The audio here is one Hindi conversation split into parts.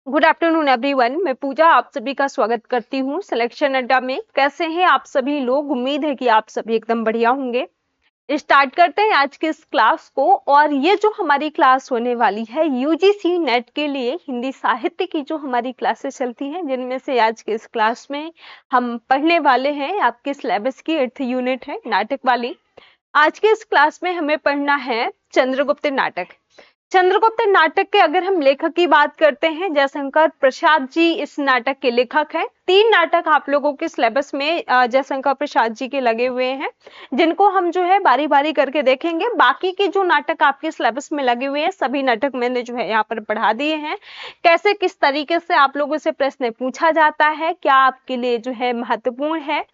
Good afternoon everyone. मैं पूजा आप सभी का स्वागत करती हूँ सिलेक्शन अड्डा में। कैसे हैं आप सभी लोग? उम्मीद है कि आप सभी एकदम बढ़िया होंगे। स्टार्ट करते हैं आज के इस क्लास को। और ये जो हमारी क्लास होने वाली है यूजीसी नेट के लिए हिंदी साहित्य की जो हमारी क्लासेस चलती हैं, जिनमें से आज के इस क्लास में हम पढ़ने वाले हैं आपके सिलेबस की 8th यूनिट है नाटक वाली। आज के इस क्लास में हमें पढ़ना है चंद्रगुप्त नाटक। चंद्रगुप्त नाटक के अगर हम लेखक की बात करते हैं, जयशंकर प्रसाद जी इस नाटक के लेखक हैं। 3 नाटक आप लोगों के सिलेबस में जयशंकर प्रसाद जी के लगे हुए हैं, जिनको हम जो है बारी बारी करके देखेंगे। बाकी के जो नाटक आपके सिलेबस में लगे हुए हैं सभी नाटक मैंने जो है यहाँ पर पढ़ा दिए हैं। कैसे किस तरीके से आप लोगों से प्रश्न पूछा जाता है, क्या आपके लिए जो है महत्वपूर्ण है,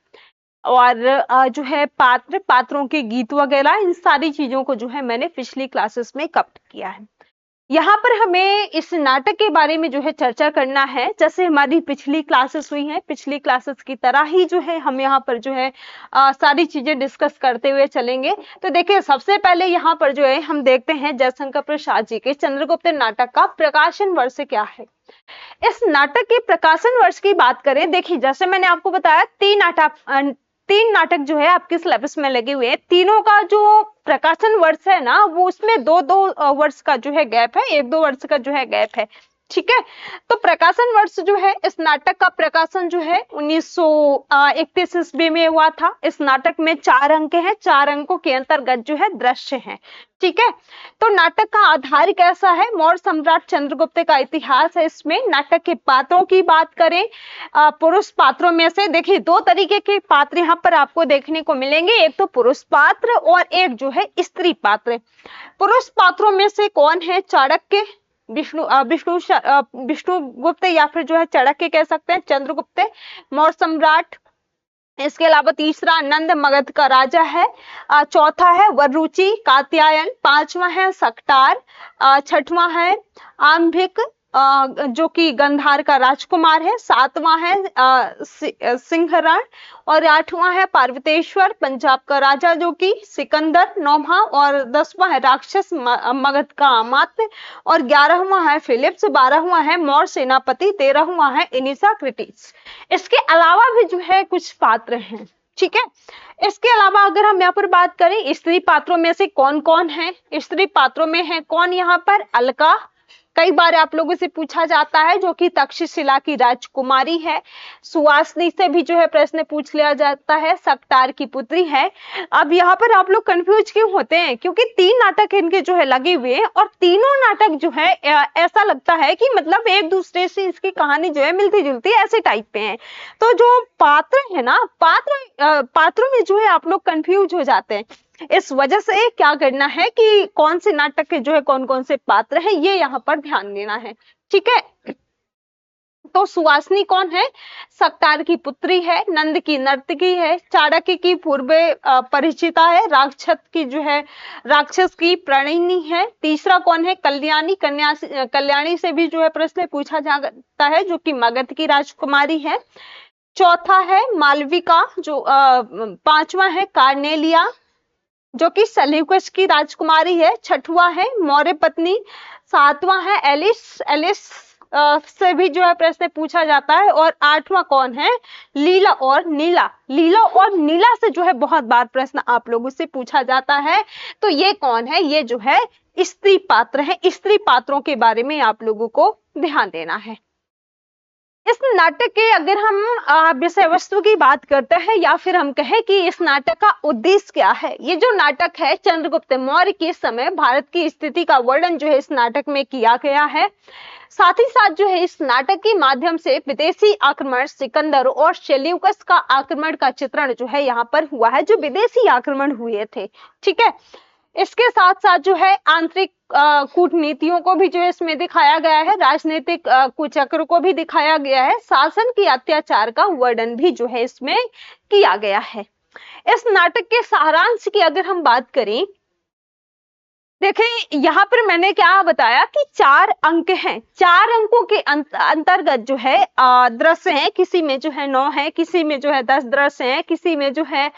और जो है पात्रों के गीत वगैरह, इन सारी चीजों को जो है मैंने पिछली क्लासेस में कवर किया है। यहाँ पर हमें इस नाटक के बारे में जो है चर्चा करना है, जैसे हमारी पिछली क्लासेस हुई हैं। पिछली क्लासेस की तरह ही जो है हम यहाँ पर जो है सारी चीजें डिस्कस करते हुए चलेंगे। तो देखिए, सबसे पहले यहाँ पर जो है हम देखते हैं जयशंकर प्रसाद जी के चंद्रगुप्त नाटक का प्रकाशन वर्ष क्या है। इस नाटक के प्रकाशन वर्ष की बात करें, देखिए जैसे मैंने आपको बताया 3 नाटक जो है आपके सिलेबस में लगे हुए हैं। तीनों का जो प्रकाशन वर्ष है ना, वो उसमें दो वर्ष का जो है गैप है, 1-2 वर्ष का जो है गैप है। ठीक है, तो प्रकाशन वर्ष जो है इस नाटक का प्रकाशन जो है 1931 ईस्वी में हुआ था। इस नाटक में 4 अंक हैं, 4 अंकों के अंतर्गत जो है दृश्य हैं। ठीक है, तो नाटक का आधार कैसा है? मौर्य सम्राट चंद्रगुप्त का इतिहास है। इसमें नाटक के पात्रों की बात करें, पुरुष पात्रों में से देखिए 2 तरीके के पात्र यहाँ पर आपको देखने को मिलेंगे, एक तो पुरुष पात्र और एक जो है स्त्री पात्र। पुरुष पात्रों में से कौन है? चाणक्य, विष्णुगुप्त या फिर जो है चाणक्य कह सकते हैं, चंद्रगुप्त, मौर्य सम्राट। इसके अलावा तीसरा नंद मगध का राजा है, चौथा है वरुचि कात्यायन, 5वां है सकटार, 6वां है आम्भिक जो कि गंधार का राजकुमार है, 7वां है सिंहरण, और 8वां है पार्वतेश्वर पंजाब का राजा जो कि सिकंदर, 9वां और 10वां है राक्षस मगध का अमात्य, और 11वां है फिलिप्स, 12वां है मौर्य सेनापति, 13वां है इनिसा क्रिटिस। इसके अलावा भी जो है कुछ पात्र हैं। ठीक है, इसके अलावा अगर हम यहाँ पर बात करें स्त्री पात्रों में से कौन कौन है, स्त्री पात्रों में है कौन? यहाँ पर अलका, कई बार आप लोगों से पूछा जाता है, जो कि तक्षशिला की राजकुमारी है। सुवासनी से भी जो है प्रश्न पूछ लिया जाता है, सकटार की पुत्री है। अब यहाँ पर आप लोग कंफ्यूज क्यों होते हैं? क्योंकि 3 नाटक इनके जो है लगे हुए हैं, और तीनों नाटक जो है ऐसा लगता है कि मतलब एक दूसरे से इसकी कहानी जो है मिलती जुलती ऐसे टाइप पे है। तो जो पात्र है ना, पात्रों में जो है आप लोग कंफ्यूज हो जाते हैं। इस वजह से क्या करना है कि कौन से नाटक के जो है कौन कौन से पात्र हैं, ये यहाँ पर ध्यान देना है। ठीक है, तो सुवासनी कौन है? सकटार की पुत्री है, नंद की नर्तकी है, चाणक्य की पूर्व परिचिता है, राक्षस की प्रणयिनी है। तीसरा कौन है? कल्याणी, कल्याणी से भी जो है प्रश्न पूछा जाता है, जो कि मगध की राजकुमारी है। चौथा है मालविका, जो 5वां है कार्नेलिया, जो कि सेल्यूकस की राजकुमारी है। 6वां है मौर्य पत्नी, 7वां है एलिस से भी जो है प्रश्न पूछा जाता है, और 8वां कौन है? लीला और नीला से जो है बहुत बार प्रश्न आप लोगों से पूछा जाता है। तो ये कौन है? ये जो है स्त्री पात्र है। स्त्री पात्रों के बारे में आप लोगों को ध्यान देना है। इस नाटक के अगर हम विषय वस्तु की बात करते हैं, या फिर हम कहें कि इस नाटक का उद्देश्य क्या है, ये जो नाटक है चंद्रगुप्त मौर्य के समय भारत की स्थिति का वर्णन जो है इस नाटक में किया गया है। साथ ही साथ जो है इस नाटक के माध्यम से विदेशी आक्रमण, सिकंदर और सेल्यूकस का आक्रमण का चित्रण जो है यहाँ पर हुआ है, जो विदेशी आक्रमण हुए थे। ठीक है, इसके साथ साथ जो है आंतरिक कूटनीतियों को भी जो है इसमें दिखाया गया है, राजनीतिक कुचक्र को भी दिखाया गया है, शासन की अत्याचार का वर्णन भी जो है इसमें किया गया है। इस नाटक के सारांश की अगर हम बात करें, देखिए यहाँ पर मैंने क्या बताया कि 4 अंक हैं, 4 अंकों के अंतर्गत जो है दृश्य हैं, किसी में जो है 9 है, किसी में जो है 10 दृश्य हैं, किसी में जो है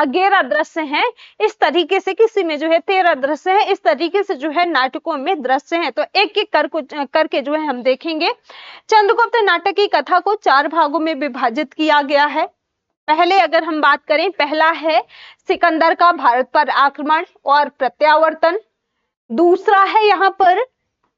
11 दृश्य हैं, इस तरीके से किसी में जो है 13 दृश्य हैं, इस तरीके से जो है नाटकों में दृश्य हैं। तो एक एक करके जो है हम देखेंगे। चंद्रगुप्त नाटक की कथा को 4 भागों में विभाजित किया गया है। पहले अगर हम बात करें, पहला है सिकंदर का भारत पर आक्रमण और प्रत्यावर्तन। दूसरा है यहाँ पर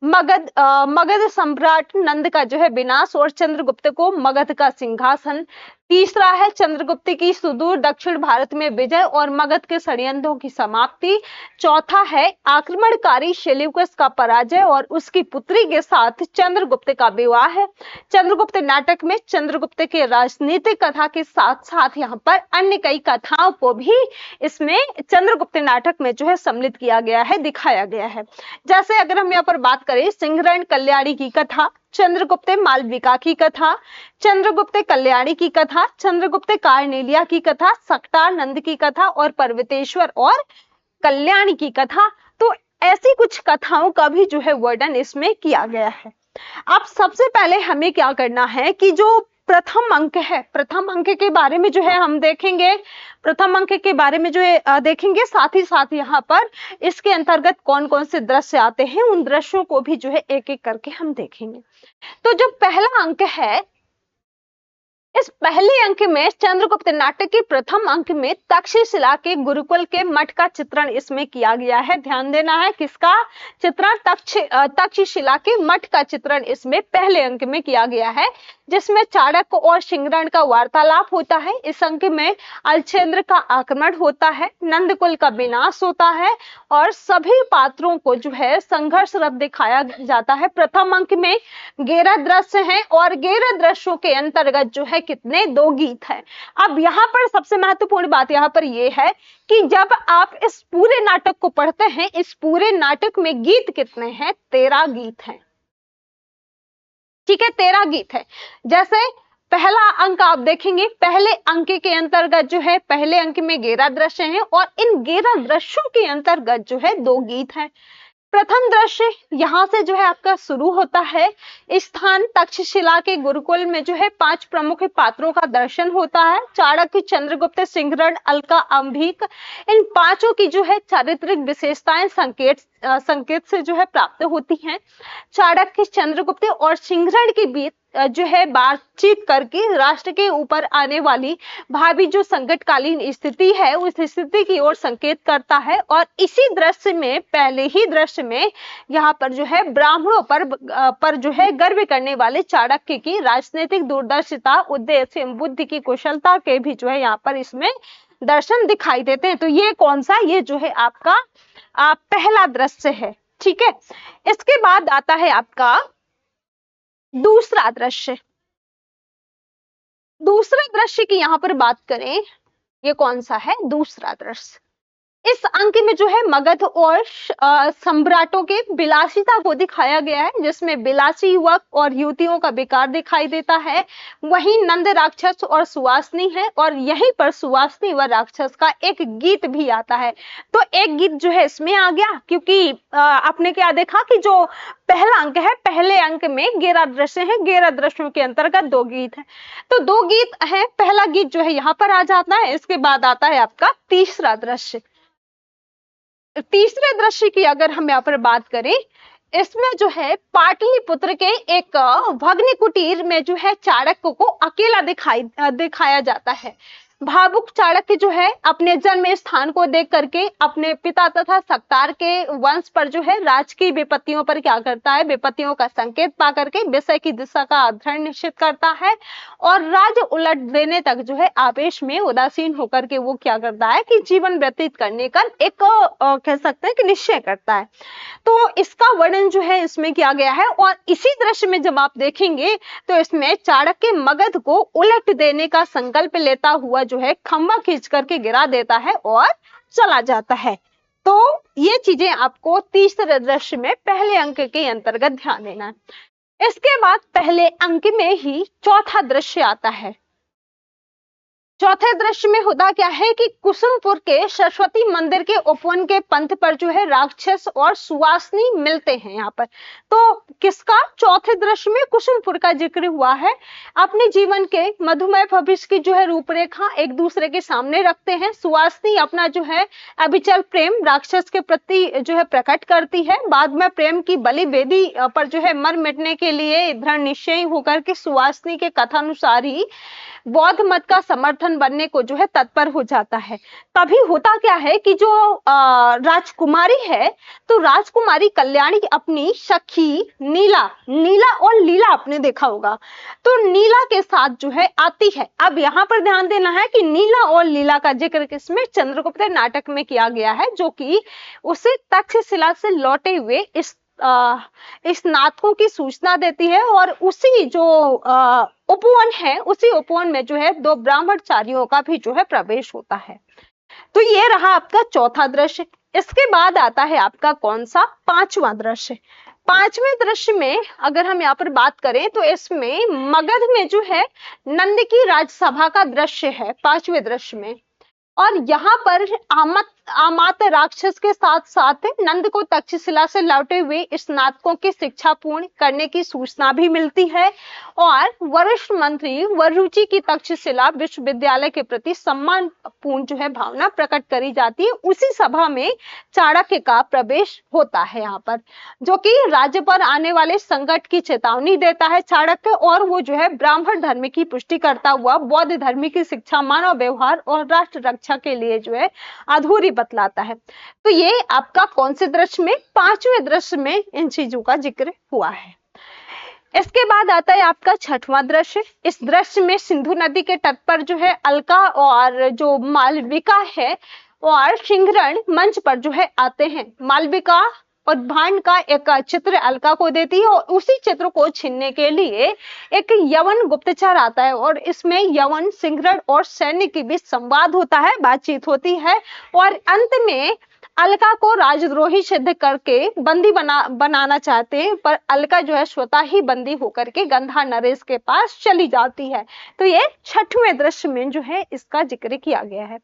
मगध सम्राट नंद का जो है विनाश और चंद्रगुप्त को मगध का सिंहासन। तीसरा है चंद्रगुप्त की सुदूर दक्षिण भारत में विजय और मगध के षड्यंत्रों की समाप्ति। चौथा है आक्रमणकारी सेल्यूकस का पराजय और उसकी पुत्री के साथ चंद्रगुप्त का विवाह है। चंद्रगुप्त नाटक में चंद्रगुप्त के राजनीतिक कथा के साथ साथ यहाँ पर अन्य कई कथाओं को भी इसमें चंद्रगुप्त नाटक में जो है सम्मिलित किया गया है, दिखाया गया है। जैसे अगर हम यहाँ पर बात करें, सिंहरण कल्याणी की कथा, चंद्रगुप्त मालविका की कथा, चंद्रगुप्त कल्याणी की कथा, चंद्रगुप्त कार्नेलिया की कथा, सक्टानंद की कथा और पर्वतेश्वर और कल्याणी की कथा। तो ऐसी कुछ कथाओं का भी जो है वर्णन इसमें किया गया है। अब सबसे पहले हमें क्या करना है कि जो प्रथम अंक है, प्रथम अंक के बारे में जो है हम देखेंगे, प्रथम अंक के बारे में जो है देखेंगे, साथ ही साथ यहाँ पर इसके अंतर्गत कौन कौन से दृश्य आते हैं उन दृश्यों को भी जो है एक एक करके हम देखेंगे। तो जो पहला अंक है, इस पहले अंक में चंद्रगुप्त नाटक के प्रथम अंक में तक्षशिला के गुरुकुल के मठ का चित्रण इसमें किया गया है। ध्यान देना है, किसका चित्रण? तक्षशिला के मठ का चित्रण इसमें पहले अंक में किया गया है, जिसमें चाणक्य और सिंहरण का वार्तालाप होता है। इस अंक में अलछेंद्र का आक्रमण होता है, नंदकुल का विनाश होता है और सभी पात्रों को जो है संघर्षरत दिखाया जाता है। प्रथम अंक में 11 दृश्य हैं और 11 दृश्यों के अंतर्गत जो है कितने? 2 गीत हैं। अब यहाँ पर सबसे महत्वपूर्ण बात यहाँ पर यह है कि जब आप इस पूरे नाटक को पढ़ते हैं, इस पूरे नाटक में गीत कितने हैं? 13 गीत हैं। ठीक है, 13 गीत है। जैसे पहला अंक आप देखेंगे, पहले अंक के अंतर्गत जो है पहले अंक में 11 दृश्य हैं और इन 11 दृश्यों के अंतर्गत जो है 2 गीत हैं। प्रथम दृश्य यहाँ से जो है आपका शुरू होता है। स्थान तक्षशिला के गुरुकुल में जो है 5 प्रमुख पात्रों का दर्शन होता है। चाणक्य, चंद्रगुप्त, सिंहरण, अलका, अंबिक, इन पांचों की जो है चारित्रिक विशेषताएं संकेत से जो है प्राप्त होती हैं। चाणक्य, चंद्रगुप्त और सिंहरण के बीच जो है बातचीत करके राष्ट्र के ऊपर आने वाली भावी जो संकटकालीन स्थिति है उस स्थिति की ओर संकेत करता है। और इसी दृश्य में, पहले ही दृश्य में यहाँ पर जो है ब्राह्मणों पर जो है गर्व करने वाले चाणक्य की राजनीतिक दूरदर्शिता, उद्देश्य, बुद्धि की कुशलता के भी जो है यहाँ पर इसमें दर्शन दिखाई देते हैं। तो ये कौन सा? ये जो है आपका पहला दृश्य है। ठीक है, इसके बाद आता है आपका दूसरा दृश्य। दूसरे दृश्य की यहां पर बात करें, ये कौन सा है? दूसरा दृश्य। इस अंक में जो है मगध और सम्राटों के विलासिता को दिखाया गया है, जिसमें विलासी युवक और युवतियों का विकार दिखाई देता है। वहीं नंद राक्षस और सुवासनी है और यहीं पर सुवासनी व राक्षस का एक गीत भी आता है। तो एक गीत जो है इसमें आ गया, क्योंकि आपने क्या देखा कि जो पहला अंक है, पहले अंक में 11 दृश्य हैं, 11 दृश्यों के अंतर्गत 2 गीत हैं। तो 2 गीत हैं, पहला गीत जो है यहाँ पर आ जाता है। इसके बाद आता है आपका तीसरा दृश्य। तीसरे दृश्य की अगर हम यहाँ पर बात करें, इसमें जो है पाटलिपुत्र के एक भग्न कुटीर में जो है चाणक्य को अकेला दिखाया जाता है। भावुक चाणक्य जो है अपने जन्म स्थान को देख करके अपने पिता तथा सक्तार के वंश पर जो है राजकीय विपत्तियों पर क्या करता है? विपत्तियों का संकेत पा करके विषय की दिशा का अध्ययन निश्चित करता है और राज्य उलट देने तक जो है आवेश में उदासीन होकर के वो क्या करता है कि जीवन व्यतीत करने का एक कह सकते हैं कि निश्चय करता है। तो इसका वर्णन जो है इसमें किया गया है। और इसी दृश्य में जब आप देखेंगे तो इसमें चाणक्य मगध को उलट देने का संकल्प लेता हुआ जो है खंबा खींच करके गिरा देता है और चला जाता है। तो ये चीजें आपको तीसरे दृश्य में पहले अंक के अंतर्गत ध्यान देना है। इसके बाद पहले अंक में ही चौथा दृश्य आता है। चौथे दृश्य में होता क्या है कि कुसुमपुर के सरस्वती मंदिर के उपवन के पंथ पर जो है राक्षस और सुवासिनी मिलते हैं यहाँ पर। तो किसका, चौथे दृश्य में कुसुमपुर का जिक्र हुआ है। अपने जीवन के मधुमय भविष्य की जो है रूपरेखा एक दूसरे के सामने रखते हैं। सुवासिनी अपना जो है अविचल प्रेम राक्षस के प्रति जो है प्रकट करती है। बाद में प्रेम की बलि वेदी पर जो है मर मिटने के लिए दृढ़ निश्चयी होकर के सुवासिनी के कथानुसार ही बौद्ध मत का समर्थन बनने को जो है तत्पर हो जाता है। तभी होता क्या है कि जो राजकुमारी है, तो राजकुमारी कल्याणी अपनी सखी नीला नीला और लीला आपने देखा होगा, तो नीला के साथ जो है आती है। अब यहाँ पर ध्यान देना है कि नीला और लीला का जिक्र किसमें, चंद्रगुप्त नाटक में किया गया है, जो कि उसे तक्षशिला से लौटे हुए इस नाटकों की सूचना देती है। और उसी जो उपवन है, उसी उपवन में जो है दो ब्राह्मणचारियों का भी जो है प्रवेश होता है। तो ये रहा आपका चौथा दृश्य। इसके बाद आता है आपका कौन सा, पांचवा दृश्य। पांचवें दृश्य में अगर हम यहाँ पर बात करें तो इसमें मगध में जो है नंद की राजसभा का दृश्य है पांचवें दृश्य में। और यहाँ पर आमात राक्षस के साथ साथ नंद को तक्षशिला से लौटे हुए स्नातकों की शिक्षा पूर्ण करने की सूचना भी मिलती है। और वरिष्ठ मंत्री वरुचि की तक्षशिला विश्वविद्यालय के प्रति सम्मान पूर्ण जो है भावना प्रकट करी जाती है। उसी सभा में चाणक्य का प्रवेश होता है यहाँ पर, जो कि राज्य पर आने वाले संकट की चेतावनी देता है चाणक्य। और वो जो है ब्राह्मण धर्म की पुष्टि करता हुआ बौद्ध धर्म की शिक्षा, मानव व्यवहार और राष्ट्र रक्षा के लिए जो है अधूरी बतलाता है। तो ये आपका कौन से दृश्य में, पांचवें दृश्य में इन चीजों का जिक्र हुआ है। इसके बाद आता है आपका छठवां दृश्य। इस दृश्य में सिंधु नदी के तट पर जो है अलका और जो मालविका है और सिंहरण मंच पर जो है आते हैं। मालविका और भांड का एक चित्र अलका को देती है और उसी चित्र को छीनने के लिए एक यवन गुप्तचर आता है। और इसमें यवन, सिंहरण और सैन्य के बीच संवाद होता है, बातचीत होती है। और अंत में अलका को राजद्रोही सिद्ध करके बंदी बनाना चाहते हैं, पर अलका जो है स्वतः ही बंदी होकर के गंधा नरेश के पास चली जाती है। तो ये छठवें दृश्य में जो है इसका जिक्र किया गया है।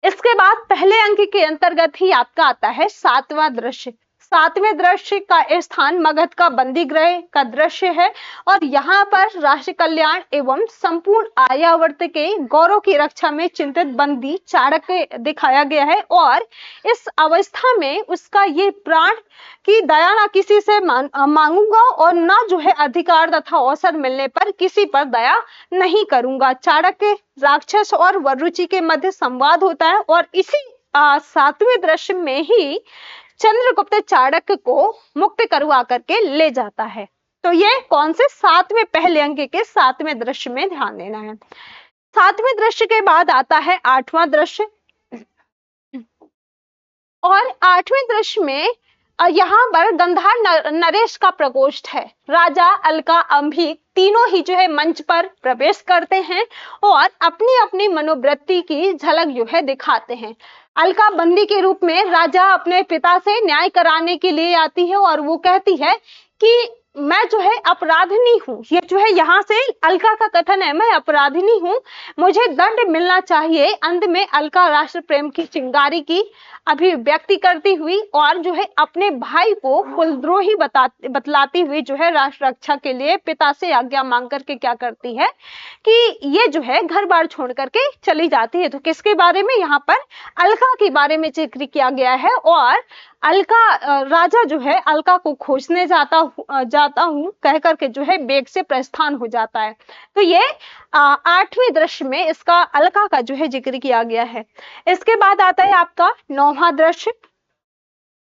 इसके बाद पहले अंक के अंतर्गत ही आपका आता है सातवां दृश्य। सातवें दृश्य का स्थान मगध का बंदी गृह का दृश्य है। और यहाँ पर राष्ट्र कल्याण एवं संपूर्ण आर्यावर्त के गौरव की रक्षा में चिंतित बंदी चाणक्य दिखाया गया है। और इस अवस्था में उसका ये प्राण की दया ना किसी से मांगूंगा और ना जो है अधिकार तथा अवसर मिलने पर किसी पर दया नहीं करूंगा। चाणक्य, राक्षस और वरुचि के मध्य संवाद होता है। और इसी सातवें दृश्य में ही चंद्रगुप्त चाणक्य को मुक्त करवा करके ले जाता है। तो ये कौन से, सातवें पहले अंक के सातवें दृश्य में ध्यान देना है। सातवें दृश्य के बाद आता है आठवां दृश्य। और आठवें दृश्य में यहाँ पर गंधार नरेश का प्रकोष्ठ है। राजा, अलका, अंबिक तीनों ही जो है मंच पर प्रवेश करते हैं और अपनी अपनी मनोवृत्ति की झलक जो है दिखाते हैं। अलका बंदी के रूप में राजा अपने पिता से न्याय कराने के लिए आती है और वो कहती है कि मैं जो है अपराधिनी हूँ। ये जो है यहाँ से अलका का कथन है, मैं अपराधिनी हूँ, मुझे दंड मिलना चाहिए। अंत में अलका राष्ट्र प्रेम की चिंगारी की अभिव्यक्ति करती हुई और जो है अपने भाई को कुलद्रोही बतलाती हुई जो है राष्ट्र रक्षा के लिए पिता से आज्ञा मांग करके क्या करती है कि ये जो है घर बार छोड़ करके चली जाती है। तो किसके बारे में, यहाँ पर अलका के बारे में जिक्र किया गया है। और अलका, राजा जो है अलका को खोजने जाता हूँ कह करके जो है बेग से प्रस्थान हो जाता है। तो ये आठवें दृश्य में इसका अलका का जो है जिक्र किया गया है। इसके बाद आता है आपका नौवां दृश्य।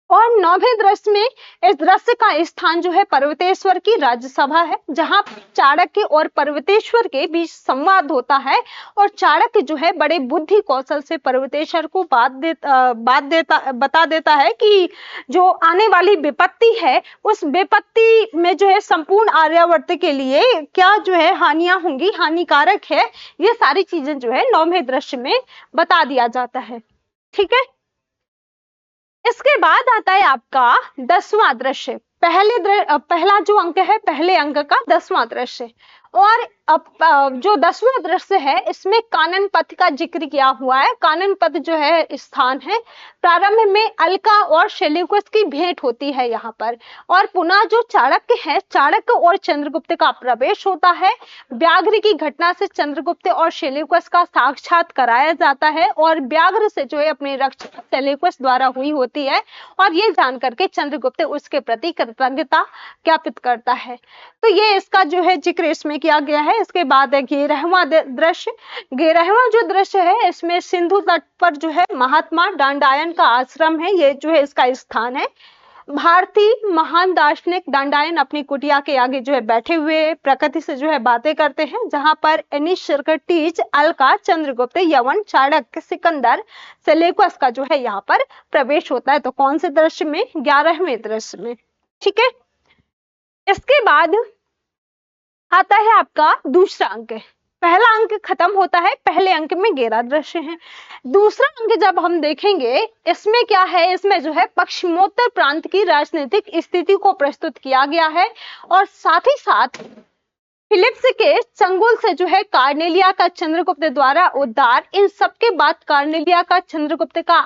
और नौवें दृश्य में इस दृश्य का स्थान जो है पर्वतेश्वर की राज्यसभा है, जहां चाणक्य और पर्वतेश्वर के बीच संवाद होता है। और चाणक्य जो है बड़े बुद्धि कौशल से पर्वतेश्वर को बता देता है कि जो आने वाली विपत्ति है उस विपत्ति में जो है संपूर्ण आर्यावर्त के लिए क्या जो है हानियां होंगी, हानिकारक है, ये सारी चीजें जो है नौवें दृश्य में बता दिया जाता है। ठीक है, इसके बाद आता है आपका 10वां दृश्य। पहला जो अंक है, पहले अंक का 10वां दृश्य। और अब जो 10वां दृश्य है इसमें कानन पथ का जिक्र किया हुआ है। कानन पथ जो है स्थान है, प्रारंभ में अलका और सेल्यूकस की भेंट होती है यहाँ पर, और पुनः जो चाणक्य है, चाणक्य और चंद्रगुप्त का प्रवेश होता है। व्याघ्र की घटना से चंद्रगुप्त और सेल्यूकस का साक्षात कराया जाता है, और व्याघ्र से जो है अपनी रक्षा सेल्यूकस द्वारा हुई होती है, और ये जान करके चंद्रगुप्त उसके प्रति कृतज्ञता ज्ञापित करता है। तो ये इसका जो है जिक्र इसमें किया गया है। इसके बाद है 11वां दृश्य। 11वां जो दृश्य है इसमें सिंधु तट पर जो है महात्मा दंडायन का आश्रम है, ये जो है इसका स्थान है। भारतीय महान दार्शनिक दंडायन अपनी कुटिया के आगे जो है बैठे हुए प्रकृति से जो है बातें करते हैं, जहां पर एनिसर्टिस, अलका, चंद्रगुप्त, यवन, चाणक्य, सिकंदर, सेल्यूकस का जो है यहाँ पर प्रवेश होता है। तो कौन से दृश्य में? 11वें दृश्य में। ठीक है, इसके बाद आता है आपका दूसरा अंक। पहला अंक खत्म होता है, पहले अंक में 11 दृश्य हैं। दूसरा अंक जब हम देखेंगे इसमें क्या है, इसमें जो है पश्चिमोत्तर प्रांत की राजनीतिक स्थिति को प्रस्तुत किया गया है, और साथ ही साथ फिलिप्स के चंगुल से जो है कार्नेलिया का चंद्रगुप्त द्वारा उद्धार, इन सबके बाद कार्नेलिया का चंद्रगुप्त का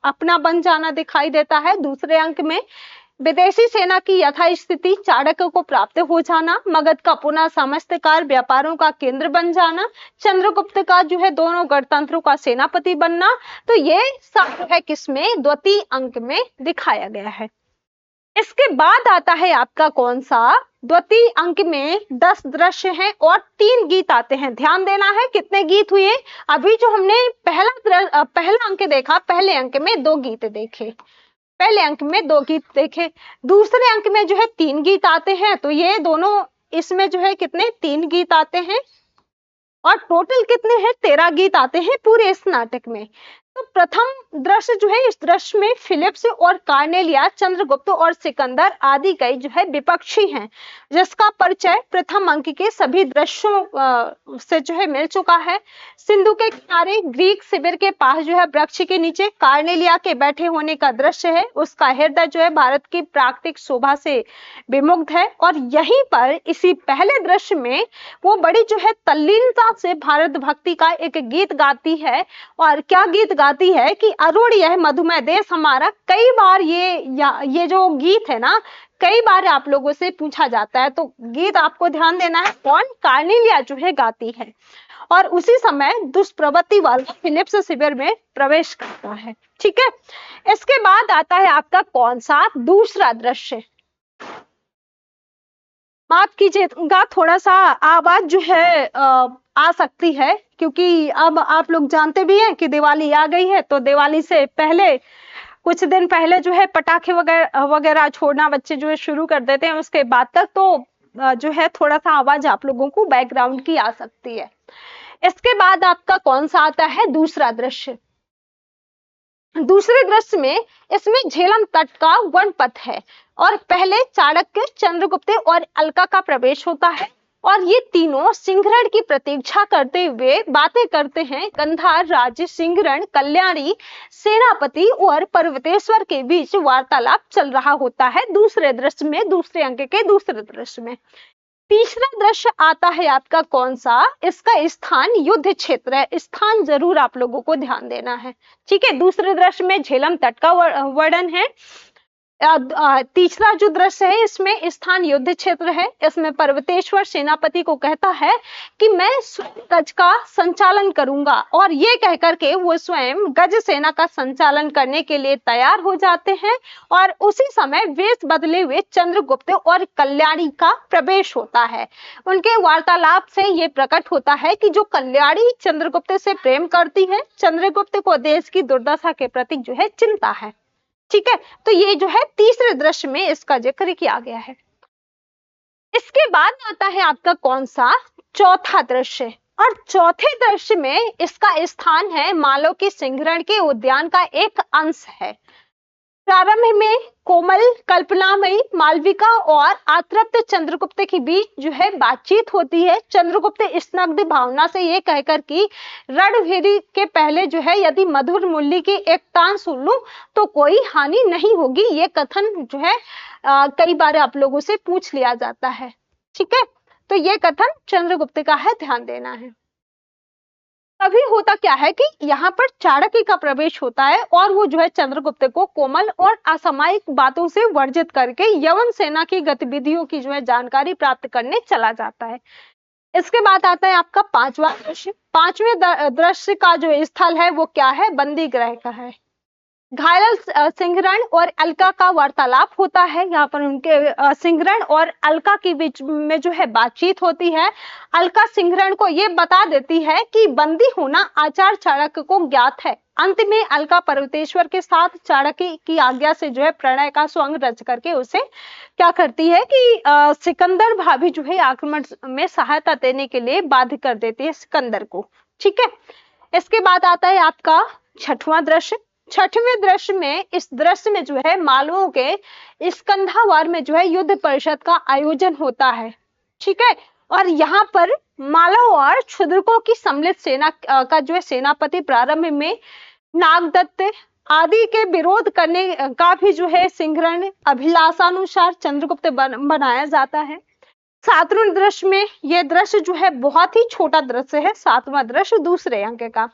अपना बन जाना दिखाई देता है। दूसरे अंक में विदेशी सेना की यथास्थिति, चाणक्य को प्राप्त हो जाना, मगध का पुनः समस्तकार व्यापारों का केंद्र बन जाना, चंद्रगुप्त का जो है दोनों गणतंत्रों का सेनापति बनना, तो ये सब जो है किसमें? द्वितीय अंक में दिखाया गया है। इसके बाद आता है आपका कौन सा? द्वितीय अंक में 10 दृश्य हैं और 3 गीत आते हैं। ध्यान देना है कितने गीत हुए? अभी जो हमने पहला अंक देखा, पहले अंक में 2 गीत देखे, पहले अंक में 2 गीत देखे, दूसरे अंक में जो है 3 गीत आते हैं। तो ये दोनों इसमें जो है कितने? 3 गीत आते हैं, और टोटल कितने हैं? 13 गीत आते हैं पूरे इस नाटक में। तो प्रथम दृश्य जो है, इस दृश्य में फिलिप्स और कार्नेलिया, चंद्रगुप्त और सिकंदर आदि कई जो है विपक्षी हैं, जिसका परिचय प्रथम अंक के सभी दृश्यों से जो है मिल चुका है। सिंधु के किनारे ग्रीक शिविर के पास जो है वृक्ष के नीचे कार्नेलिया के बैठे होने का दृश्य है। उसका हृदय जो है भारत की प्राकृतिक शोभा से विमुग्ध है, और यहीं पर इसी पहले दृश्य में वो बड़ी जो है तल्लीनता से भारत भक्ति का एक गीत गाती है। और क्या गीत गाती है कि अरुण यह मधुमेह देश हमारा। कई बार ये जो गीत है ना, कई बार आप लोगों से पूछा जाता है, तो गीत आपको ध्यान देना है कौन? कार्नेलिया जो है गाती है, और उसी समय दुष्प्रवृत्ति वाला फिलिप्स शिविर में प्रवेश करता है। ठीक है, इसके बाद आता है आपका कौन सा? दूसरा दृश्य। माफ कीजिएगा, थोड़ा सा आवाज जो है आ सकती है, क्योंकि अब आप लोग जानते भी हैं कि दिवाली आ गई है, तो दिवाली से पहले कुछ दिन पहले जो है पटाखे वगैरह छोड़ना बच्चे जो है शुरू कर देते हैं। उसके बाद तक तो जो है थोड़ा सा आवाज आप लोगों को बैकग्राउंड की आ सकती है। इसके बाद आपका कौन सा आता है? दूसरा दृश्य। दूसरे दृश्य में इसमें झेलम तट का वनपथ है, और पहले चाणक्य, चंद्रगुप्त और अलका का प्रवेश होता है, और ये तीनों सिंहरण की प्रतीक्षा करते हुए बातें करते हैं। गंधार राज्य, सिंहरण, कल्याणी, सेनापति और पर्वतेश्वर के बीच वार्तालाप चल रहा होता है दूसरे दृश्य में, दूसरे अंक के दूसरे दृश्य में। तीसरा दृश्य आता है आपका कौन सा? इसका स्थान युद्ध क्षेत्र है। स्थान जरूर आप लोगों को ध्यान देना है। ठीक है, दूसरे दृश्य में झेलम तट का वर्णन है। तीसरा जो दृश्य है इसमें स्थान युद्ध क्षेत्र है। इसमें पर्वतेश्वर सेनापति को कहता है कि मैं स्वयं गज का संचालन करूंगा, और ये कहकर के वो स्वयं गज सेना का संचालन करने के लिए तैयार हो जाते हैं, और उसी समय वेश बदले हुए चंद्रगुप्त और कल्याणी का प्रवेश होता है। उनके वार्तालाप से ये प्रकट होता है कि जो कल्याणी चंद्रगुप्त से प्रेम करती है, चंद्रगुप्त को देश की दुर्दशा के प्रति जो है चिंता है। ठीक है, तो ये जो है तीसरे दृश्य में इसका जिक्र किया गया है। इसके बाद आता है आपका कौन सा? चौथा दृश्य, और चौथे दृश्य में इसका स्थान है मालव के सिंहरण के उद्यान का एक अंश है। प्रारंभ में कोमल, कल्पनामयी मालविका और आतृप्त चंद्रगुप्त के बीच जो है बातचीत होती है। चंद्रगुप्त स्निग्ध भावना से ये कहकर कि रणभेरी के पहले जो है यदि मधुर मूल्य की एक तान सुन लूं तो कोई हानि नहीं होगी, ये कथन जो है कई बार आप लोगों से पूछ लिया जाता है। ठीक है, तो ये कथन चंद्रगुप्त का है, ध्यान देना है। तभी होता क्या है कि यहाँ पर चाणक्य का प्रवेश होता है और वो जो है चंद्रगुप्त को कोमल और असामयिक बातों से वर्जित करके यवन सेना की गतिविधियों की जो है जानकारी प्राप्त करने चला जाता है। इसके बाद आता है आपका पांचवा दृश्य। पांचवें दृश्य का जो स्थल है वो क्या है, बंदी गृह का है। घायल सिंहरण और अलका का वार्तालाप होता है। यहाँ पर उनके सिंहरण और अलका के बीच में जो है बातचीत होती है। अलका सिंहरण को ये बता देती है कि बंदी होना आचार्य चाणक्य को ज्ञात है। अंत में अलका पर्वतेश्वर के साथ चाणक्य की आज्ञा से जो है प्रणय का स्वंग रच करके उसे क्या करती है कि सिकंदर भाभी जो है आक्रमण में सहायता देने के लिए बाध्य कर देती है सिकंदर को। ठीक है, इसके बाद आता है आपका छठवां दृश्य। छठवें दृश्य में, इस दृश्य में जो है मालवों के स्कंधावार में जो है युद्ध परिषद का आयोजन होता है। ठीक है, और यहाँ पर मालव और क्षुद्रकों की सम्मिलित सेना का जो है सेनापति प्रारंभ में नागदत्त आदि के विरोध करने का भी जो है सिंहरण अभिलाषानुसार चंद्रगुप्त बनाया जाता है। सातवें दृश्य में, यह दृश्य जो है बहुत ही छोटा दृश्य है, सातवां दृश्य दूसरे अंक का।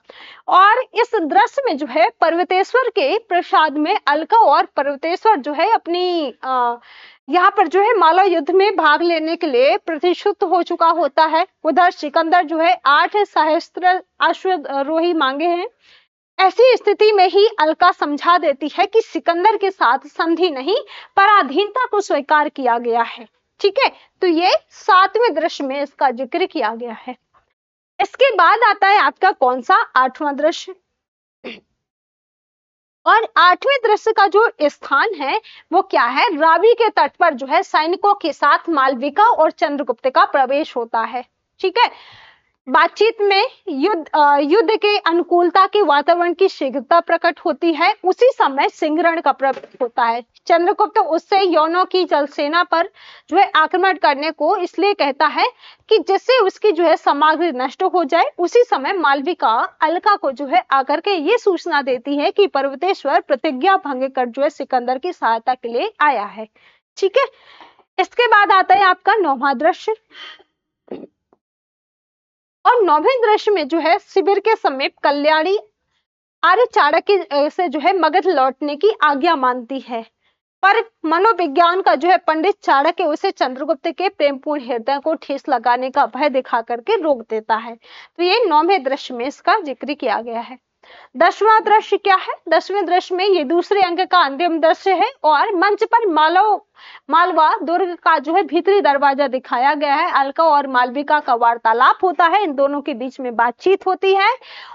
और इस दृश्य में जो है पर्वतेश्वर के प्रसाद में अलका और पर्वतेश्वर जो है अपनी यहाँ पर जो है मालव युद्ध में भाग लेने के लिए प्रतिष्ठित हो चुका होता है। उधर सिकंदर जो है 8 सहस्त्र अश्वारोही मांगे हैं। ऐसी स्थिति में ही अलका समझा देती है कि सिकंदर के साथ संधि नहीं, पराधीनता को स्वीकार किया गया है। ठीक है, तो ये सातवें दृश्य में इसका जिक्र किया गया है। इसके बाद आता है आपका कौन सा, आठवां दृश्य। और आठवें दृश्य का जो स्थान है वो क्या है, रावी के तट पर जो है सैनिकों के साथ मालविका और चंद्रगुप्त का प्रवेश होता है। ठीक है, बातचीत में युद्ध के अनुकूलता के वातावरण की शीघ्रता प्रकट होती है। उसी समय सिंहरण का प्रवेश होता है। चंद्रगुप्त उससे यौनों की जल सेना पर जो है आक्रमण करने को इसलिए कहता है कि जिससे उसकी जो है सामग्री नष्ट हो जाए। उसी समय मालविका अलका को जो है आकर के ये सूचना देती है कि पर्वतेश्वर प्रतिज्ञा भंग कर जो है सिकंदर की सहायता के लिए आया है। ठीक है, इसके बाद आता है आपका नौवां दृश्य। और नौवें दृश्य में जो है शिविर के समीप कल्याणी आर्य चाणक्य से जो है मगध लौटने की आज्ञा मानती है, पर मनोविज्ञान का जो है पंडित चाणक्य उसे चंद्रगुप्त के प्रेमपूर्ण हृदय को ठेस लगाने का भय दिखा करके रोक देता है। तो ये नौवें दृश्य में इसका जिक्र किया गया है। 10वां दृश्य क्या है, 10वें दृश्य में ये दूसरे अंक का अंतिम दृश्य है और मंच पर मालवा दुर्ग का जो है भीतरी दरवाजा दिखाया गया है। अलका और मालविका का वार्तालाप होता है, इन दोनों के बीच में बातचीत होती है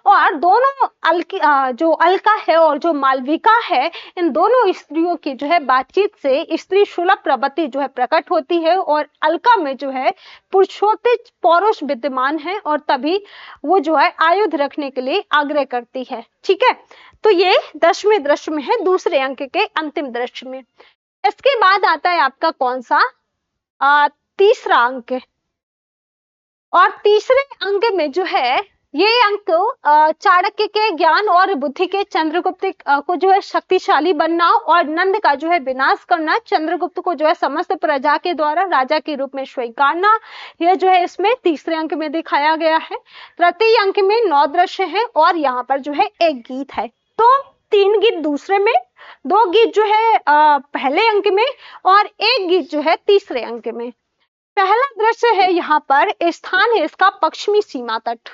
और दोनों जो अलका है और जो मालविका है, इन दोनों स्त्रियों की जो है बातचीत से स्त्री सुलभ प्रवृत्ति जो है प्रकट होती है और अलका में जो है पुरुषोत्तम पौरुष विद्यमान है और तभी वो जो है आयुध रखने के लिए आग्रह करती है। ठीक है, तो ये 10वें दृश्य में है, दूसरे अंक के अंतिम दृश्य में। इसके बाद आता है आपका कौन सा, तीसरा अंक। और तीसरे अंक में जो है ये अंक चाणक्य के ज्ञान और बुद्धि के चंद्रगुप्त को जो है शक्तिशाली बनना और नंद का जो है विनाश करना, चंद्रगुप्त को जो है समस्त प्रजा के द्वारा राजा के रूप में स्वीकारना, यह जो है इसमें तीसरे अंक में दिखाया गया है। तृतीय अंक में 9 दृश्य है और यहाँ पर जो है एक गीत है। तो 3 गीत दूसरे में, 2 गीत जो है पहले अंक में और एक गीत जो है तीसरे अंक में। पहला दृश्य है, यहाँ पर स्थान है इसका पश्चिमी सीमा तट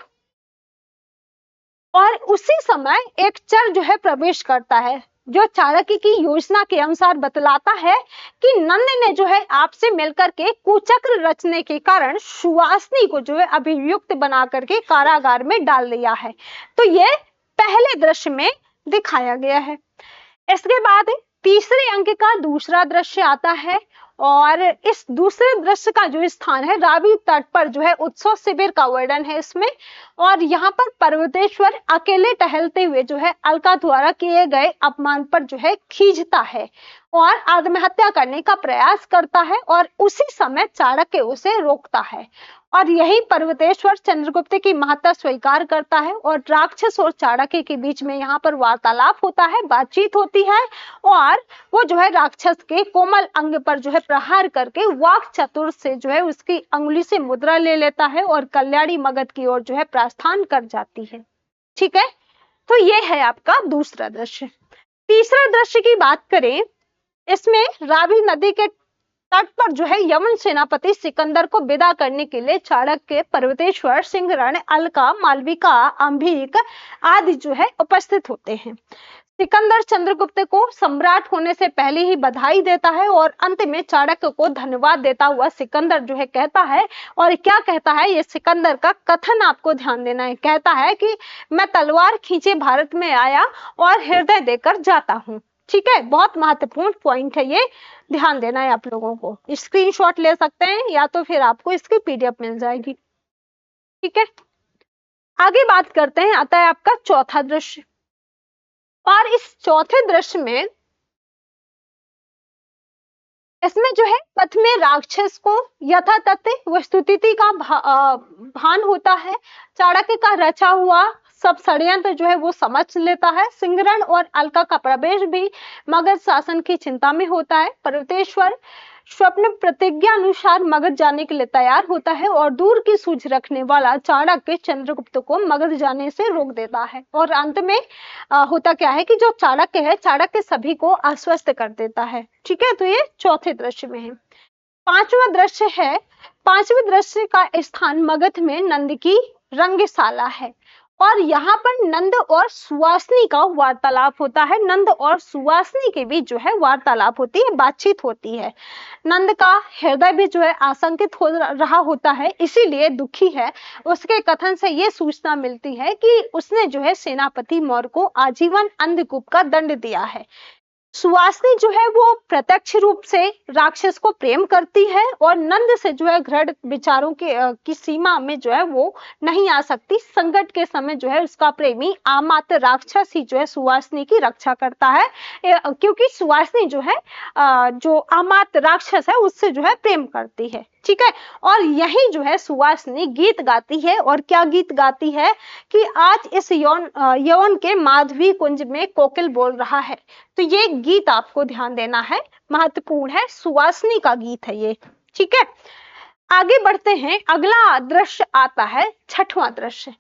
और उसी समय एक चर जो है प्रवेश करता है जो चाणक्य की योजना के अनुसार बतलाता है कि नंद ने जो है आपसे मिलकर के कुचक्र रचने के कारण सुवासनी को जो है अभियुक्त बना करके कारागार में डाल दिया है। तो ये पहले दृश्य में दिखाया गया है। इसके बाद तीसरे अंक का दूसरा दृश्य आता है और इस दूसरे दृश्य का जो स्थान है रावी तट पर जो है उत्सव शिविर का वर्णन है इसमें। और यहाँ पर पर्वतेश्वर अकेले टहलते हुए जो है अलका द्वारा किए गए अपमान पर जो है खींचता है और आत्महत्या करने का प्रयास करता है और उसी समय चाणक्य उसे रोकता है और यही पर्वतेश्वर चंद्रगुप्त की महत्ता स्वीकार करता है और राक्षस और चाणक्य के बीच में यहाँ पर वार्तालाप होता है, बातचीत होती है और वो जो है राक्षस के कोमल अंग पर जो है प्रहार करके वाक चतुर से जो है उसकी अंगुली से मुद्रा ले लेता है और कल्याणी मगध की ओर जो है प्रस्थान कर जाती है। ठीक है, तो ये है आपका दूसरा दृश्य। तीसरा दृश्य की बात करें, इसमें रावी नदी के तट पर जो है यवन सेनापति सिकंदर को विदा करने के लिए चाणक्य, पर्वतेश्वर, सिंहरण, अलका, मालविका, अंबिक आदि जो है उपस्थित होते हैं। सिकंदर चंद्रगुप्त को सम्राट होने से पहले ही बधाई देता है और अंत में चाणक्य को धन्यवाद देता हुआ सिकंदर जो है कहता है, और क्या कहता है, ये सिकंदर का कथन आपको ध्यान देना है। कहता है कि मैं तलवार खींचे भारत में आया और हृदय देकर जाता हूँ। ठीक है, बहुत महत्वपूर्ण पॉइंट है ये, ध्यान देना है आप लोगों को। स्क्रीनशॉट ले सकते हैं या तो फिर आपको इसकी पीडीएफ मिल जाएगी। ठीक है, आगे बात करते हैं, आता है आपका चौथा दृश्य। और इस चौथे दृश्य में इसमें जो है पथ में राक्षस को यथातथ्य वस्तुस्थिति का भान होता है। चाणक्य का रचा हुआ सब षड्यंत्र जो है वो समझ लेता है। सिंहरण और अलका का प्रवेश भी मगध शासन की चिंता में होता है। पर्वतेश्वर स्वप्न प्रतिज्ञा अनुसार मगध जाने के लिए तैयार होता है और दूर की सूझ रखने वाला चाणक्य चंद्रगुप्त को मगध जाने से रोक देता है। और अंत में होता क्या है कि जो चाणक्य है, चाणक्य सभी को आश्वस्त कर देता है। ठीक है, तो ये चौथे दृश्य में है। पांचवा दृश्य है, पांचवें दृश्य का स्थान मगध में नंद की रंगशाला है और यहाँ पर नंद और सुवासनी का वार्तालाप होता है। नंद और सुवासनी के बीच जो है वार्तालाप होती है, बातचीत होती है। नंद का हृदय भी जो है आशंकित हो रहा होता है, इसीलिए दुखी है। उसके कथन से ये सूचना मिलती है कि उसने जो है सेनापति मौर्य को आजीवन अंधकूप का दंड दिया है। सुवासनी जो है वो प्रत्यक्ष रूप से राक्षस को प्रेम करती है और नंद से जो है घृण विचारों के की सीमा में जो है वो नहीं आ सकती। संकट के समय जो है उसका प्रेमी आमात्र राक्षस ही जो है सुवासनी की रक्षा करता है, क्योंकि सुवासनी जो है जो आमात्र राक्षस है उससे जो है प्रेम करती है। ठीक है, और यही जो है सुवासनी गीत गाती है। और क्या गीत गाती है कि आज इस यवन के माधवी कुंज में कोकिल बोल रहा है। तो ये गीत आपको ध्यान देना है, महत्वपूर्ण है, सुवासनी का गीत है ये। ठीक है, आगे बढ़ते हैं। अगला दृश्य आता है छठवां दृश्य।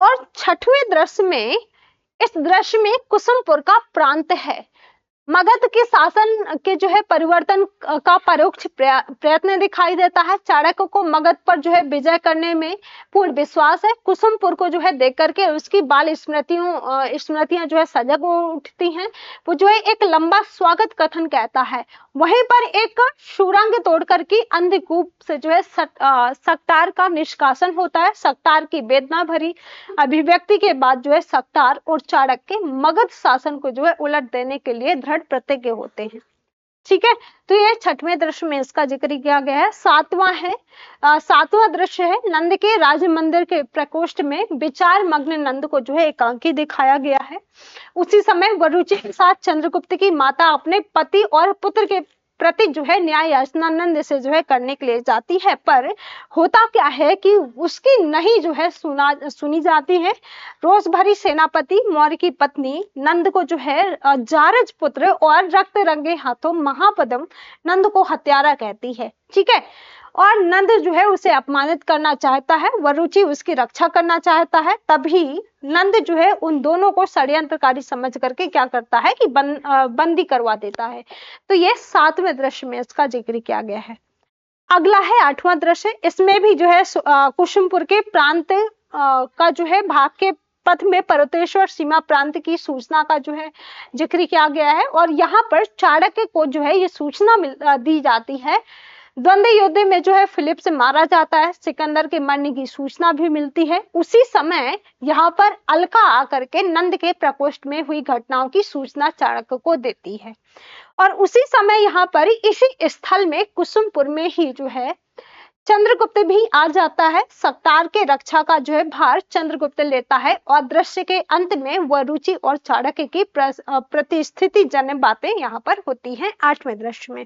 और छठवें दृश्य में, इस दृश्य में कुसुमपुर का प्रांत है। मगध के शासन के जो है परिवर्तन का परोक्ष प्रयत्न दिखाई देता है। चाणक्य को मगध पर जो है विजय करने में पूर्ण विश्वास है। कुसुमपुर को जो है देख करके उसकी बाल स्मृतियां जो है सजग उठती हैं। वो जो है एक लंबा स्वागत कथन कहता है। वहीं पर एक सुरंग तोड़ करके अंधकूप से जो है सक्तार का निष्कासन होता है। सक्तार की वेदना भरी अभिव्यक्ति के बाद जो है सक्तार और चाणक्य मगध शासन को जो है उलट देने के लिए दृढ़ प्रतिज्ञ होते हैं। ठीक है, तो ये छठवें दृश्य में इसका जिक्र किया गया है। सातवां दृश्य है, नंद के राज मंदिर के प्रकोष्ठ में विचार मग्न नंद को जो है एकांकी दिखाया गया है। उसी समय वरुचि के साथ चंद्रगुप्त की माता अपने पति और पुत्र के प्रति जो है न्याय याचना नंद से जो है करने के लिए जाती है, पर होता क्या है कि उसकी नहीं जो है सुनी जाती है। रोष भरी सेनापति मौर्य की पत्नी नंद को जो है जारज पुत्र और रक्त रंगे हाथों महापदम नंद को हत्यारा कहती है। ठीक है, और नंद जो है उसे अपमानित करना चाहता है, वरुचि उसकी रक्षा करना चाहता है। तभी नंद जो है उन दोनों को षड्यंत्रकारी समझ करके क्या करता है कि बंदी करवा देता है। तो ये सातवें दृश्य में इसका जिक्र किया गया है। अगला है आठवां दृश्य। इसमें भी जो है कुसुमपुर के प्रांत का जो है भाग के पथ में पर्वतेश्वर सीमा प्रांत की सूचना का जो है जिक्र किया गया है। और यहाँ पर चाणक्य को जो है ये सूचना दी जाती है। द्वंद्व युद्ध में जो है फिलिप से मारा जाता है, सिकंदर के मरने की सूचना भी मिलती है। उसी समय यहाँ पर अलका आकर के नंद के प्रकोष्ठ में हुई घटनाओं की सूचना चाणक्य को देती है। और उसी समय यहाँ पर इसी स्थल में कुसुमपुर में ही जो है चंद्रगुप्त भी आ जाता है। सत्तार के रक्षा का जो है भार चंद्रगुप्त लेता है और दृश्य के अंत में वह रुचि और चाणक्य की प्रतिस्थिति जन्य बातें यहाँ पर होती हैं 8वें दृश्य में।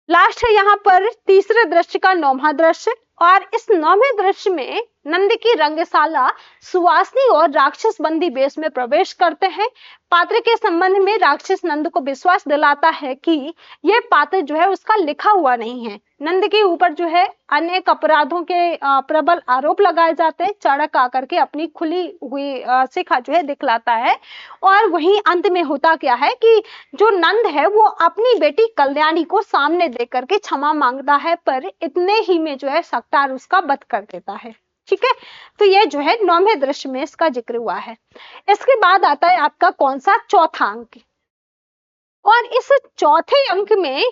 लास्ट है यहाँ पर तीसरे दृश्य का 9वां दृश्य, और इस 9वें दृश्य में नंद की रंगशाला सुवासनी और राक्षस बंदी वेश में प्रवेश करते हैं। पात्र के संबंध में राक्षस नंद को विश्वास दिलाता है कि यह पात्र जो है उसका लिखा हुआ नहीं है। नंद के ऊपर जो है अनेक अपराधों के प्रबल आरोप लगाए जाते हैं। चाणक्य आकर के अपनी खुली हुई शिखा जो है दिखलाता है, और वहीं अंत में होता क्या है कि जो नंद है वो अपनी बेटी कल्याणी को सामने देख करके क्षमा मांगता है, पर इतने ही में जो है सक्तार उसका वध कर देता है। ठीक है, तो ये जो है 9वें दृश्य में इसका जिक्र हुआ है। इसके बाद आता है आपका कौन सा? चौथा अंक। और इस चौथे अंक में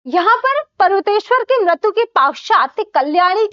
यहाँ पर पर्वतेश्वर की मृत्यु के पश्चात कल्याणी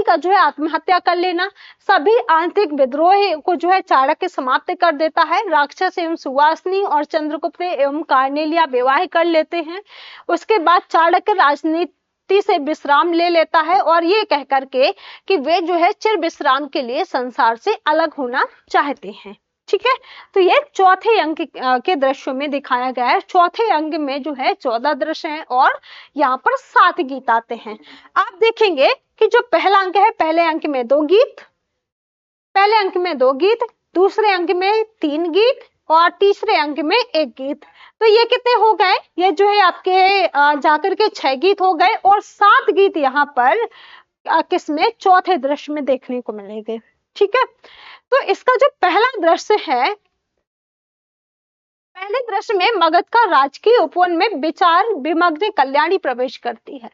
का जो है आत्महत्या कर लेना, सभी आंतरिक विद्रोह को जो है चाणक्य समाप्त कर देता है। राक्षस एवं सुवासनी और चंद्रगुप्त एवं कार्नेलिया विवाह कर लेते हैं। उसके बाद चाणक्य राजनीति से विश्राम ले लेता है और ये कह करके कि वे जो है चिर विश्राम के लिए संसार से अलग होना चाहते हैं। ठीक है, तो ये चौथे अंक के दृश्यों में दिखाया गया है। चौथे अंक में जो है 14 दृश्य हैं और यहाँ पर 7 गीत आते हैं। आप देखेंगे कि जो पहला अंक है, पहले अंक में 2 गीत, पहले अंक में 2 गीत, दूसरे अंक में 3 गीत और तीसरे अंक में 1 गीत। तो ये कितने हो गए? ये जो है आपके जाकर के 6 गीत हो गए और 7 गीत यहाँ पर किसमें? चौथे दृश्य में देखने को मिलेंगे। ठीक है, तो इसका जो पहला दृश्य है, पहले दृश्य में मगध का राजकीय उपवन में विचार विमग्न कल्याणी प्रवेश करती है।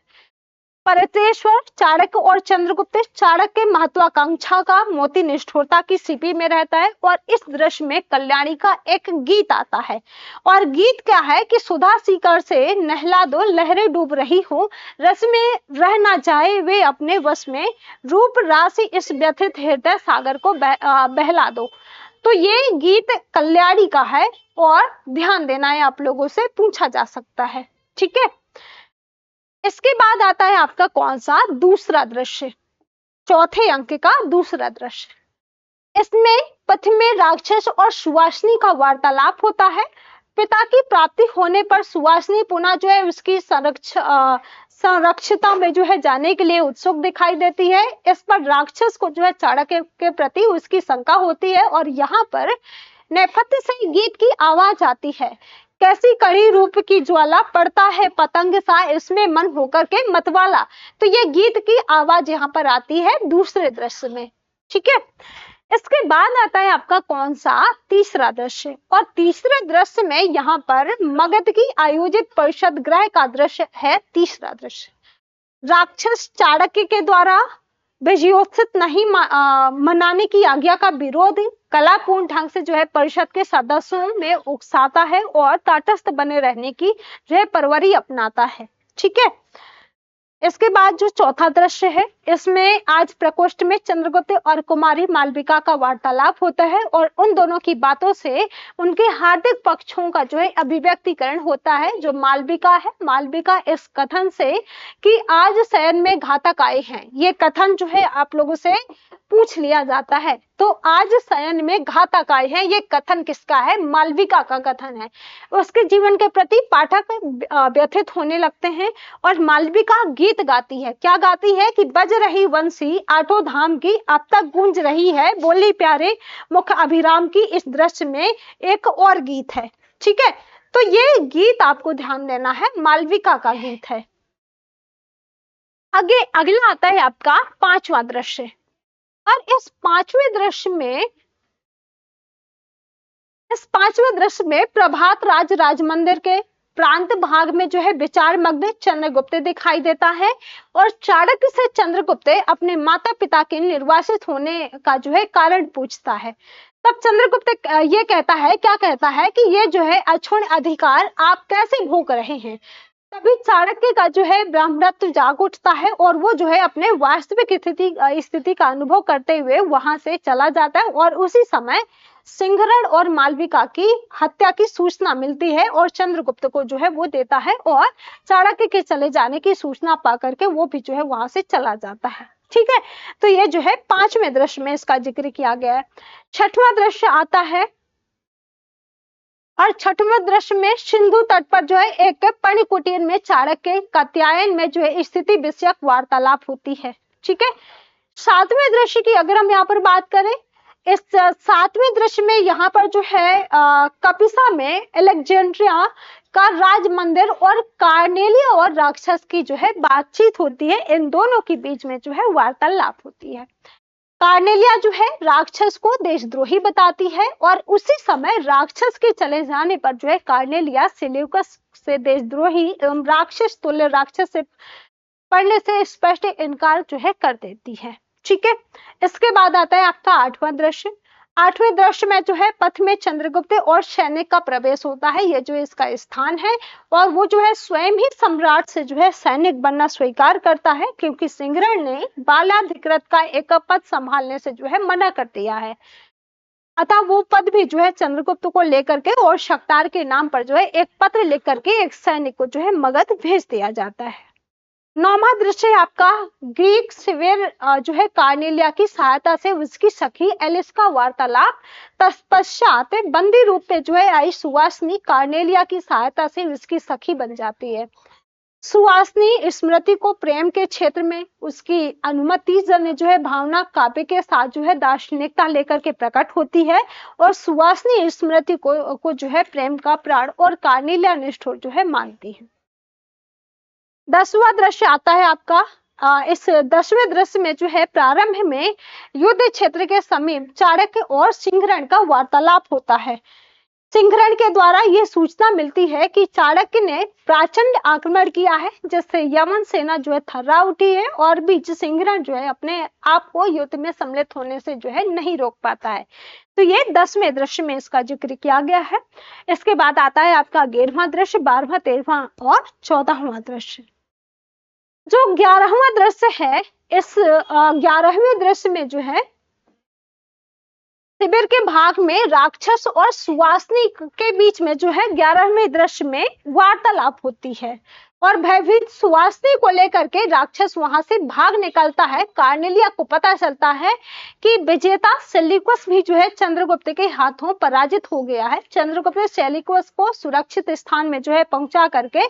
पर्वतेश्वर चाणक्य और चंद्रगुप्त चाणक्य महत्वाकांक्षा का मोती निष्ठुरता की सीपी में रहता है और इस दृश्य में कल्याणी का एक गीत आता है। और गीत क्या है कि सुधा सीकर से नहला दो, लहरें डूब रही हो, रस में रह ना जाए वे अपने वश में, रूप राशि इस व्यथित हृदय सागर को बहला दो। तो ये गीत कल्याणी का है और ध्यान देना है, आप लोगों से पूछा जा सकता है। ठीक है, इसके बाद आता है आपका कौन सा? दूसरा दृश्य, चौथे अंक का दूसरा दृश्य। इसमें पथ में राक्षस और सुवासनी का वार्तालाप होता है। पिता की प्राप्ति होने पर सुवासनी पुनः जो है उसकी संरक्षिता में जो है जाने के लिए उत्सुक दिखाई देती है। इस पर राक्षस को जो है चाणक्य के प्रति उसकी शंका होती है और यहाँ पर नेपथ्य से गीत की आवाज आती है। कैसी कड़ी रूप की ज्वाला, पड़ता है पतंग सा इसमें मन होकर के मतवाला। तो ये गीत की आवाज यहाँ पर आती है दूसरे दृश्य में। ठीक है, इसके बाद आता है आपका कौन सा? तीसरा दृश्य। और तीसरे दृश्य में यहाँ पर मगध की आयोजित परिषद गृह का दृश्य है तीसरा दृश्य। राक्षस चाणक्य के द्वारा विजयोत्सव नहीं मनाने की आज्ञा का विरोध कलापूर्ण ढंग से जो है परिषद के सदस्यों में उकसाता है और तटस्थ बने रहने की जो है परवरी अपनाता है। ठीक है, इसके बाद जो चौथा दृश्य है, इसमें आज प्रकोष्ठ में चंद्रगुप्त और कुमारी मालविका का वार्तालाप होता है और उन दोनों की बातों से उनके हार्दिक पक्षों का जो है अभिव्यक्तिकरण होता है। जो मालविका है, मालविका इस कथन से कि आज शयन में घातक आए हैं, ये कथन जो है आप लोगों से पूछ लिया जाता है। तो आज शयन में घातक आए हैं, ये कथन किसका है? मालविका का कथन है। उसके जीवन के प्रति पाठक व्यथित होने लगते हैं और मालविका गीत गाती है। क्या गाती है कि बज रही वंशी आठों धाम की, अब तक गूंज रही है बोली प्यारे मुख अभिराम की। इस दृश्य में एक और गीत है। ठीक है, तो ये गीत आपको ध्यान देना है, मालविका का गीत है। आगे अगला आता है आपका 5वां दृश्य। और इस 5वें दृश्य में प्रभात राजमंदिर के प्रांत भाग में जो है विचार मग्न चंद्रगुप्त दिखाई देता है और चाणक्य से चंद्रगुप्त अपने माता पिता के निर्वासित होने का जो है कारण पूछता है। तब चंद्रगुप्त ये कहता है, क्या कहता है कि ये जो है अक्षुण्ण अधिकार आप कैसे भोग रहे हैं। तभी चाणक्य का जो है ब्रह्मत्व जाग उठता है और वो जो है अपने वास्तविक स्थिति का अनुभव करते हुए वहां से चला जाता है और उसी समय सिंहरण और मालविका की हत्या की सूचना मिलती है और चंद्रगुप्त को जो है वो देता है और चाणक्य के चले जाने की सूचना पा करके वो भी जो है वहां से चला जाता है। ठीक है, तो ये जो है 5वें दृश्य में इसका जिक्र किया गया है। 6वां दृश्य आता है और 6वें दृश्य में सिंधु तट पर जो है एक पर्णकुटीर में चाणक्य कात्यायन में जो है स्थिति विषयक वार्तालाप होती है। ठीक है, 7वें दृश्य की अगर हम यहाँ पर बात करें, इस 7वें दृश्य में यहाँ पर जो है कपिसा में अलेक्जेंड्रिया का राज मंदिर और कार्नेलिया और राक्षस की जो है बातचीत होती है। इन दोनों के बीच में जो है वार्तालाप होती है। कार्नेलिया जो है राक्षस को देशद्रोही बताती है और उसी समय राक्षस के चले जाने पर जो है कार्नेलिया सेल्यूकस से देशद्रोही एवं राक्षस तुल्य राक्षस से पढ़ने से स्पष्ट इनकार जो है कर देती है। ठीक है, इसके बाद आता है आपका 8वां दृश्य। 8वें दृश्य में जो है पथ में चंद्रगुप्त और सैनिक का प्रवेश होता है। ये जो इसका स्थान है और वो जो है स्वयं ही सम्राट से जो है सैनिक बनना स्वीकार करता है, क्योंकि सिंहरण ने बालाधिकृत का एक पद संभालने से जो है मना कर दिया है। अतः वो पद भी जो है चंद्रगुप्त को लेकर के और शक्तार के नाम पर जो है एक पत्र लिख करके एक सैनिक को जो है मगध भेज दिया जाता है। 9वां दृश्य आपका ग्रीक शिविर जो है कार्नेलिया की सहायता से उसकी सखी एलिस का वार्तालाप। तत्पश्चात बंदी रूप में जो है आई सुवासनी कार्नेलिया की सहायता से उसकी सखी बन जाती है। सुवासनी स्मृति को प्रेम के क्षेत्र में उसकी अनुमति जन जो है भावना काव्य के साथ जो है दार्शनिकता लेकर के प्रकट होती है और सुवासनी स्मृति को जो है प्रेम का प्राण और कार्नेलिया निष्ठुर जो है मानती है। 10वां दृश्य आता है आपका इस 10वें दृश्य में जो है प्रारंभ में युद्ध क्षेत्र के समीप चाणक्य और सिंहरण का वार्तालाप होता है। सिंहरण के द्वारा यह सूचना मिलती है कि चाणक्य ने प्रचंड आक्रमण किया है, जिससे यमन सेना जो है थर्रा उठी है और बीच सिंहरण जो है अपने आप को युद्ध में सम्मिलित होने से जो है नहीं रोक पाता है। तो ये 10वें दृश्य में इसका जिक्र किया गया है। इसके बाद आता है आपका 11वां दृश्य, 12वां, 13वां और 14वां दृश्य। जो 11वां दृश्य है, इस 11वें दृश्य में जो है शिविर के भाग में राक्षस और सुवासनी के बीच में जो है 11वें दृश्य में वार्तालाप होती है और भयभीत सुवासनी को लेकर के राक्षस वहां से भाग निकलता है। कार्नेलिया को पता चलता है कि विजेता सेल्यूकस भी जो है चंद्रगुप्त के हाथों पराजित हो गया है। चंद्रगुप्त सेल्यूकस को सुरक्षित स्थान में जो है पहुंचा करके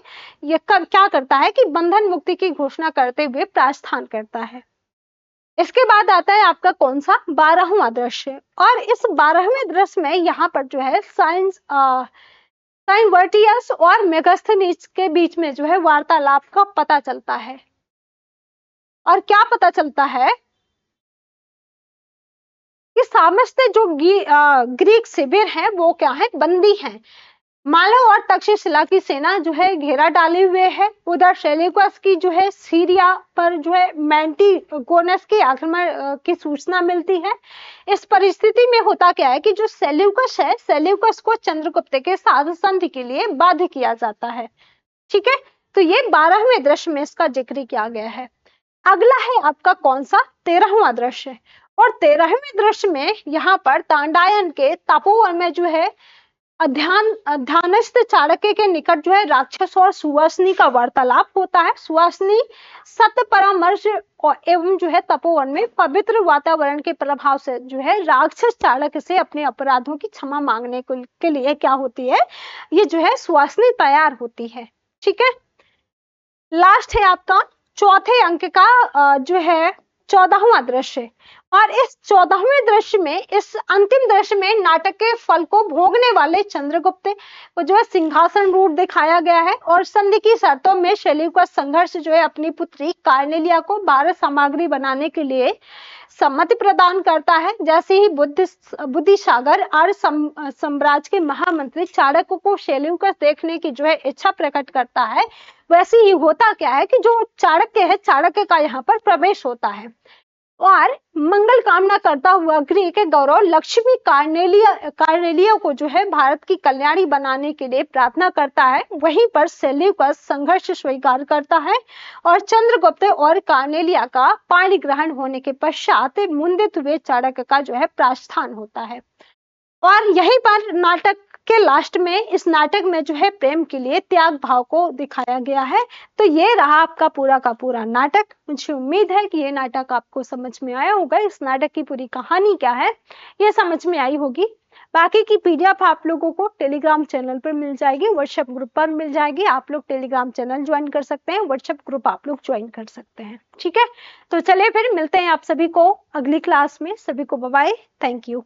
ये क्या करता है कि बंधन मुक्ति की घोषणा करते हुए प्रस्थान करता है। इसके बाद आता है आपका कौन सा 12वां दृश्य और इस 12वें दृश्य में यहाँ पर जो है साइनवर्टियस और मेगास्थनीज के बीच में जो है वार्तालाप का पता चलता है। और क्या पता चलता है कि सामस्ते जो ग्रीक शिविर है वो क्या है, बंदी हैं। मालव और तक्षशिला की सेना जो है घेरा डाले हुए है। उधर सेल्यूकस की जो है सीरिया पर जो है मैंटिगोनस के आक्रमण की सूचना मिलती है। इस परिस्थिति में होता क्या है कि जो सेल्यूकस है, सेल्यूकस को चंद्रगुप्त के साथ संधि के लिए बाध्य किया जाता है। ठीक है, तो ये 12वें दृश्य में इसका जिक्र किया गया है। अगला है आपका कौन सा 13वां दृश्य और 13वें दृश्य में यहाँ पर तांडायन के तपोवन में जो है ध्यानस्थ चाणक्य के निकट जो है राक्षस और सुवासनी का वार्तालाप होता है। सुवासनी सत्य परामर्श और एवं जो है तपोवन में पवित्र वातावरण के प्रभाव से जो है राक्षस चाणक्य से अपने अपराधों की क्षमा मांगने के लिए क्या होती है, ये जो है सुवासनी तैयार होती है। ठीक है, लास्ट है आपका चौथे अंक का जो है 14वां दृश्य और इस 14वें दृश्य में, इस अंतिम दृश्य में नाटक के फल को भोगने वाले चंद्रगुप्त को जो है सिंहासन रूढ़ दिखाया गया है और संधि की शर्तों में सेल्यूकस संघर्ष जो है अपनी पुत्री कार्नेलिया को 12 सामग्री बनाने के लिए सम्मति प्रदान करता है। जैसे ही बुद्धिसागर आर्य साम्राज्य के महामंत्री चाणक्य को सेल्यूकस देखने की जो है इच्छा प्रकट करता है, वैसे ही होता क्या है कि जो चाणक्य है, चाणक्य का यहाँ पर प्रवेश होता है और मंगल कामना करता हुआ ग्रीक गौरव लक्ष्मी कार्नेलिया को जो है भारत की कल्याणी बनाने के लिए प्रार्थना करता है। वहीं पर सेल्यूकस संघर्ष स्वीकार करता है और चंद्रगुप्त और कार्नेलिया का पाणी ग्रहण होने के पश्चात मुंदित हुए चाणक्य का जो है प्रस्थान होता है। और यहीं पर नाटक के लास्ट में, इस नाटक में जो है प्रेम के लिए त्याग भाव को दिखाया गया है। तो ये रहा आपका पूरा का पूरा नाटक। मुझे उम्मीद है कि ये नाटक आपको समझ में आया होगा, इस नाटक की पूरी कहानी क्या है ये समझ में आई होगी। बाकी की पीडीएफ आप लोगों को टेलीग्राम चैनल पर मिल जाएगी, व्हाट्सएप ग्रुप पर मिल जाएगी। आप लोग टेलीग्राम चैनल ज्वाइन कर सकते हैं, व्हाट्सएप ग्रुप आप लोग ज्वाइन कर सकते हैं। ठीक है, तो चलिए फिर मिलते हैं आप सभी को अगली क्लास में। सभी को बाय बाय, थैंक यू।